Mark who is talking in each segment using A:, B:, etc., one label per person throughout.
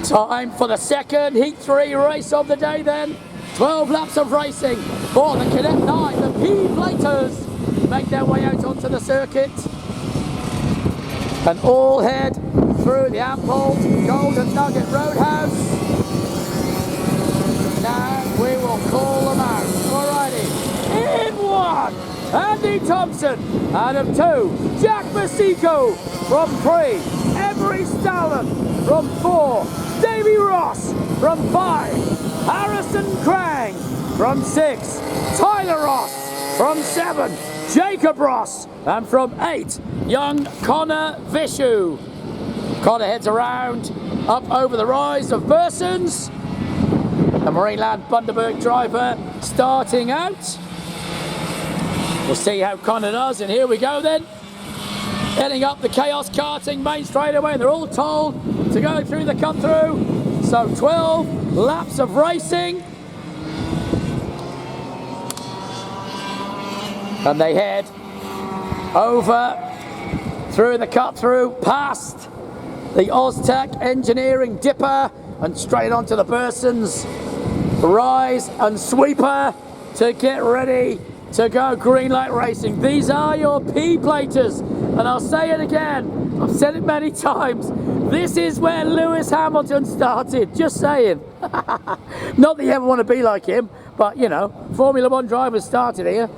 A: Time for the second Heat 3 race of the day then. 12 laps of racing for the Cadet 9. The P-Platers make their way out onto the circuit. And all head through the Ample Golden Nugget Roadhouse. Now we will call them out. Alrighty. In one, Andy Thompson. Out of two, Jack Masico. From three, Emery Stallen. From four, Davy Ross. From five, Harrison Crang. From six, Tyler Ross. From seven, Jacob Ross. And from eight, young Connor Vishu. Connor heads around, up over the rise of Bursons. The Marineland Bundaberg driver starting out. We'll see how Connor does, and here we go then. Heading up the Chaos Karting main straightaway. They're all told to go through the cut through. So 12 laps of racing. And they head over through the cut through, past the Oztech Engineering Dipper and straight onto the Bursons Rise and Sweeper to get ready to go green light racing. These are your P-Platers, and I'll say it again, I've said it many times, this is where Lewis Hamilton started, just saying. Not that you ever want to be like him, but you know, Formula 1 drivers started here.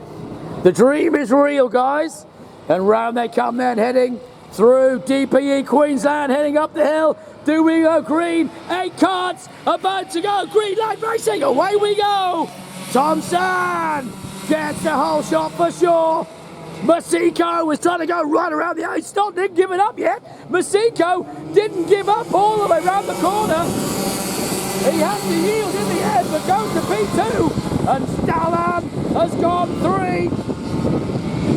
A: The dream is real, guys, and round they come then, heading through DPE Queensland, heading up the hill. Do we go green? 8 carts about to go green light racing. Away we go. Thompson gets the whole shot for sure. Masico was trying to go right around the 8 stop, didn't give it up yet. Masico didn't give up all the way around the corner. He had to yield in the end, but goes to P2. And Stallan has gone 3.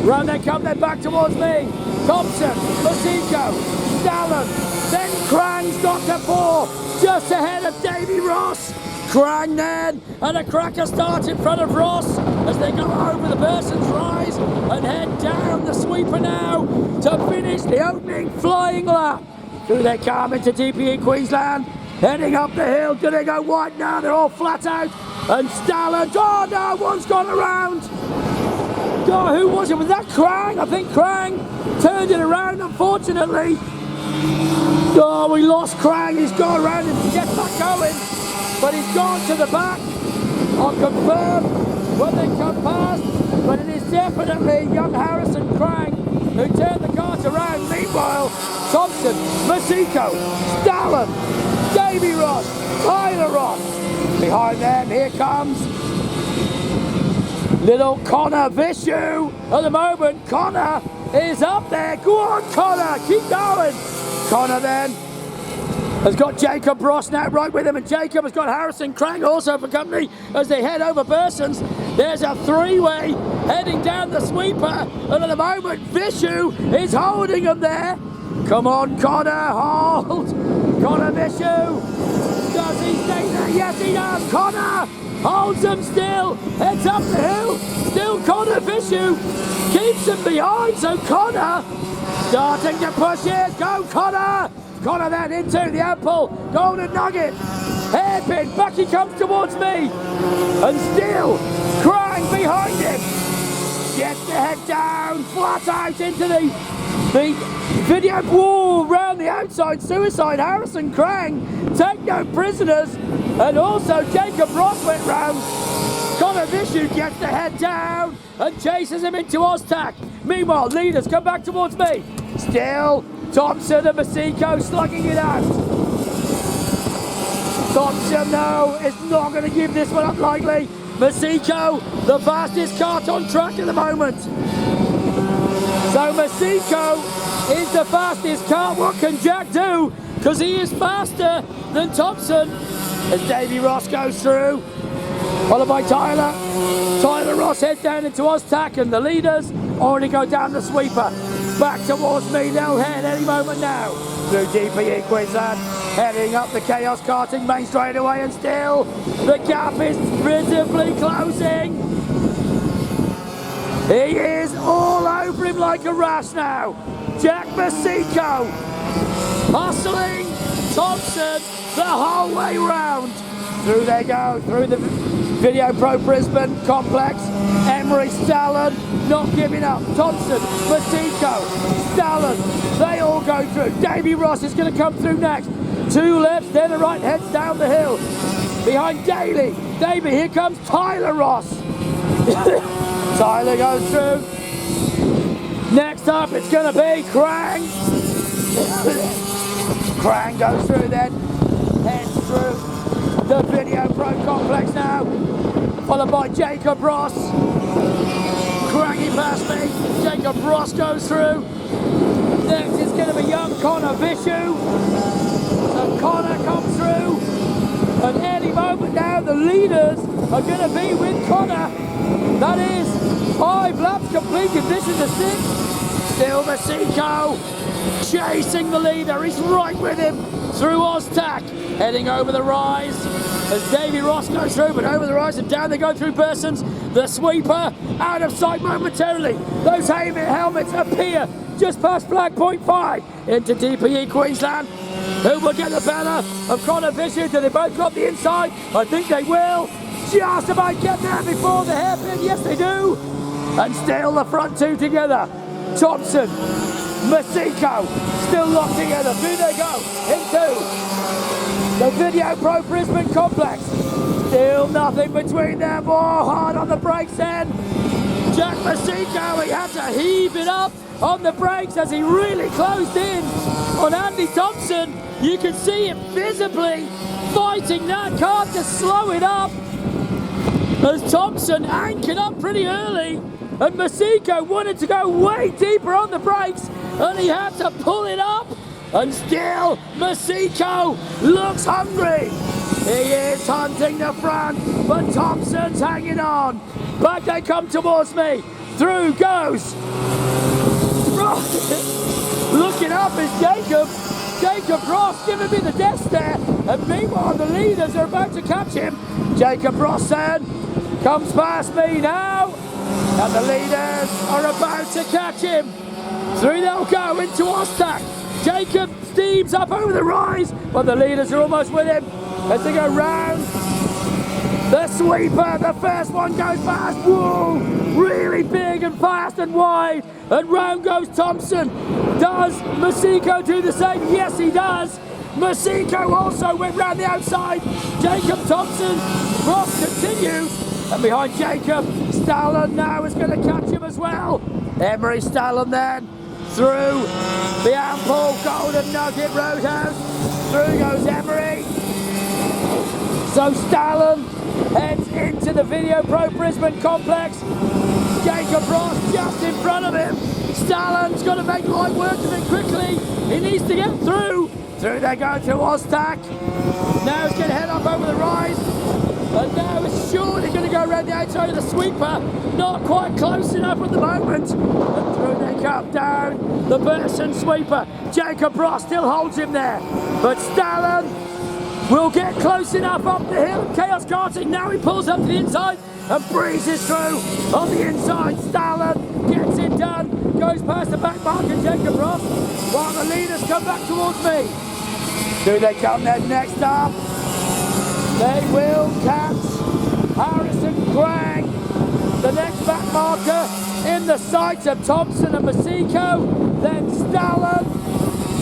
A: Round they come, then back towards me. Thompson, Masico, Stallan, then Crang's got to 4, just ahead of Davy Ross. Crang then, and a cracker start in front of Ross as they go over the Bursons Rise and head down the sweeper now to finish the opening flying lap. Through they come into DPE Queensland, heading up the hill. Do they go wide now? They're all flat out. And Stallan, oh no, one's gone around. God, who was it? Was that Crang? I think Crang turned it around, unfortunately. Oh, we lost Crang. He's gone around and to get back going. But he's gone to the back. I'll confirm when they come past. But it is definitely young Harrison Crang who turned the cart around. Meanwhile, Thompson, Masico, Stallan, Davy Ross, Tyler Ross. Behind them, here comes little Connor Vishu. At the moment, Connor is up there. Go on, Connor, keep going. Connor then has got Jacob Ross now right with him, and Jacob has got Harrison Crang also for company as they head over Bursons. There's a 3-way heading down the sweeper, and at the moment Vishu is holding him there. Come on, Connor, hold. Connor Vishu, does he stay there? Yes, he does. Connor holds him still, heads up the hill. Still Connor Vishu keeps him behind, so Connor starting to push it. Go Connor! Connor then into the Ample Golden Nugget. Hairpin, back he comes towards me. And still, Crang behind him. Gets the head down, flat out into the video wall round the outside. Suicide, Harrison Crang, take no prisoners. And also Jacob Ross went round. Connor Vishu gets the head down and chases him into Oztech. Meanwhile, leaders come back towards me. Still, Thompson and Masico slugging it out. Thompson, no, is not going to give this one up lightly. Masico, the fastest kart on track at the moment. So Masico is the fastest kart. What can Jack do? Because he is faster than Thompson. As Davy Ross goes through, followed by Tyler. Tyler Ross heads down into Oztech, and the leaders already go down the sweeper. Back towards me, they'll head any moment now. Through DPE Queensland, heading up the Chaos Karting main straightaway, and still the gap is visibly closing. He is all over him like a rash now. Jack Masico hustling Thompson the whole way round. Through they go, through the Video Pro Brisbane complex. Emery, Stallen, not giving up. Thompson, Masico, Stallen, they all go through. Davy Ross is going to come through next. Two lefts, then the right, heads down the hill. Behind Daly, Davy, here comes Tyler Ross. Tyler goes through. Next up, it's going to be Krang. Krang goes through then, heads through the Video Pro complex now, followed by Jacob Ross. Craggy past me, Jacob Ross goes through. Next is going to be young Connor Vishu. So Connor comes through, and any moment now the leaders are going to be with Connor. That is 5 laps completed, this is a 6. Still Masico chasing the leader, he's right with him through Oztac, heading over the rise as Davy Ross goes through, but over the rise and down they go through Bursons. The sweeper out of sight momentarily. Those helmets appear just past flag point 5 into DPE Queensland. Who will get the better of Connor Vishu? Do they both got the inside? I think they will. Just about get there before the hairpin. Yes, they do. And still the front two together. Thompson, Masico, still locked together. Through they go into the Video Pro Brisbane complex. Still nothing between them. More hard on the brakes then. Jack Masico, he had to heave it up on the brakes as he really closed in on Andy Thompson. You can see him visibly fighting that car to slow it up as Thompson anchored up pretty early, and Masico wanted to go way deeper on the brakes and he had to pull it up, and still Masico looks hungry. He is hunting the front, but Thompson's hanging on. Back they come towards me. Through goes. Looking up is Jacob Ross giving me the death stare, and meanwhile the leaders are about to catch him. Jacob Ross then comes past me now, and the leaders are about to catch him. Through they'll go into Oztac. Jacob steams up over the rise, but the leaders are almost with him as they go round. The sweeper, the first one goes past. Whoa, really big and fast and wide. And round goes Thompson. Does Masico do the same? Yes, he does. Masico also went round the outside. Jacob Thompson, Ross continues. And behind Jacob, Stallen now is going to catch him as well. Emery Stallen then through the ample Golden Nugget Roadhouse. Through goes Emery. So Stallen heads into the Video Pro Brisbane complex. Jacob Ross just in front of him. Stallen's got to make light work of it quickly. He needs to get through. Through they go to Oztac. Now he's going to head up over the rise. And now it's surely going to go around the outside of the sweeper. Not quite close enough at the moment. And through they come down the Burson sweeper. Jacob Ross still holds him there. But Stallen will get close enough up the hill. Chaos karting, now he pulls up to the inside and breezes through on the inside. Stallen gets it done, goes past the back marker, Jacob Ross, while the leaders come back towards me. Do they come then next up? They will catch Harrison Krang, the next back marker in the sights of Thompson and Masico, then Stallen,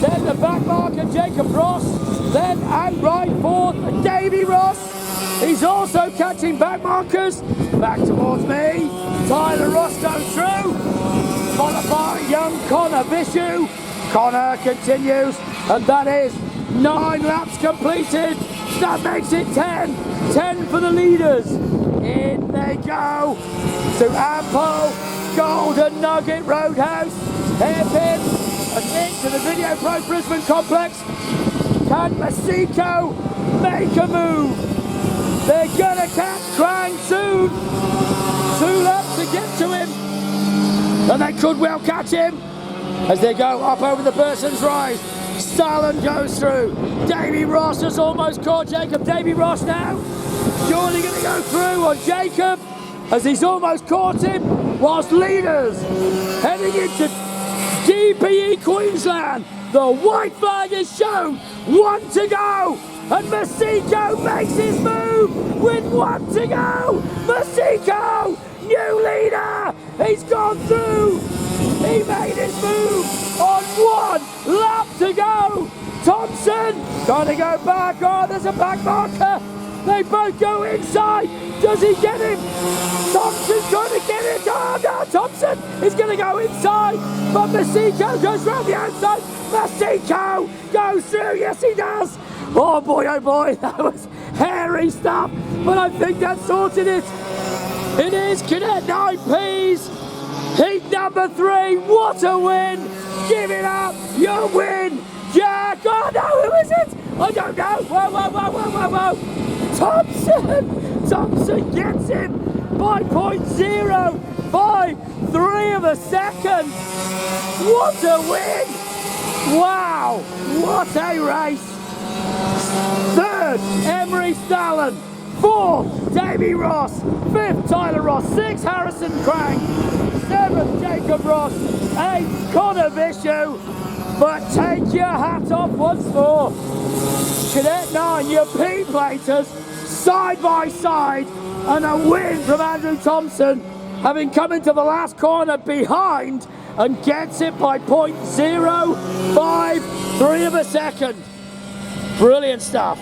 A: then the back marker Jacob Ross, then and right fourth Davy Ross. He's also catching back markers. Back towards me. Tyler Ross goes through. Followed by young Connor Vishu. Connor continues, and that is 9 laps completed. That makes it 10. 10 for the leaders. In they go to ample Golden Nugget Roadhouse. Hairpin and into the Video Pro Brisbane complex. Can Masico make a move? They're gonna catch Krang soon. 2 laps to get to him. And they could well catch him as they go up over the Burson's rise. Stallen goes through. Davy Ross has almost caught Jacob. Davy Ross now surely going to go through on Jacob as he's almost caught him, whilst leaders heading into DPE Queensland The white flag is shown. 1 to go. And Masiko makes his move with 1 to go. Masiko, new leader. He's gone through. He made his move on 1 lap to go. Thompson trying to go back. Oh, there's a back marker. They both go inside. Does he get him? Thompson's trying to get it. Oh no, Thompson is going to go inside. But Masiko goes round the outside. Masiko goes through. Yes, he does. Oh boy, that was hairy stuff. But I think that sorted it. It is Cadet 9P's. Heat number 3. What a win. Give it up. You win. Jack. Oh no, who is it? I don't know. Whoa. Thompson gets him by 0.053 of a second. What a win. Wow, what a race. 3rd, Emery Stallen. 4th, Davy Ross. 5th, Tyler Ross. 6th, Harrison Crank. 7th, Jacob Ross. 8th, Connor Vishu. But take your hat off once more. Cadet 9, your P-platers, side by side, and a win from Andrew Thompson, having come into the last corner behind and gets it by 0.053 of a second. Brilliant stuff.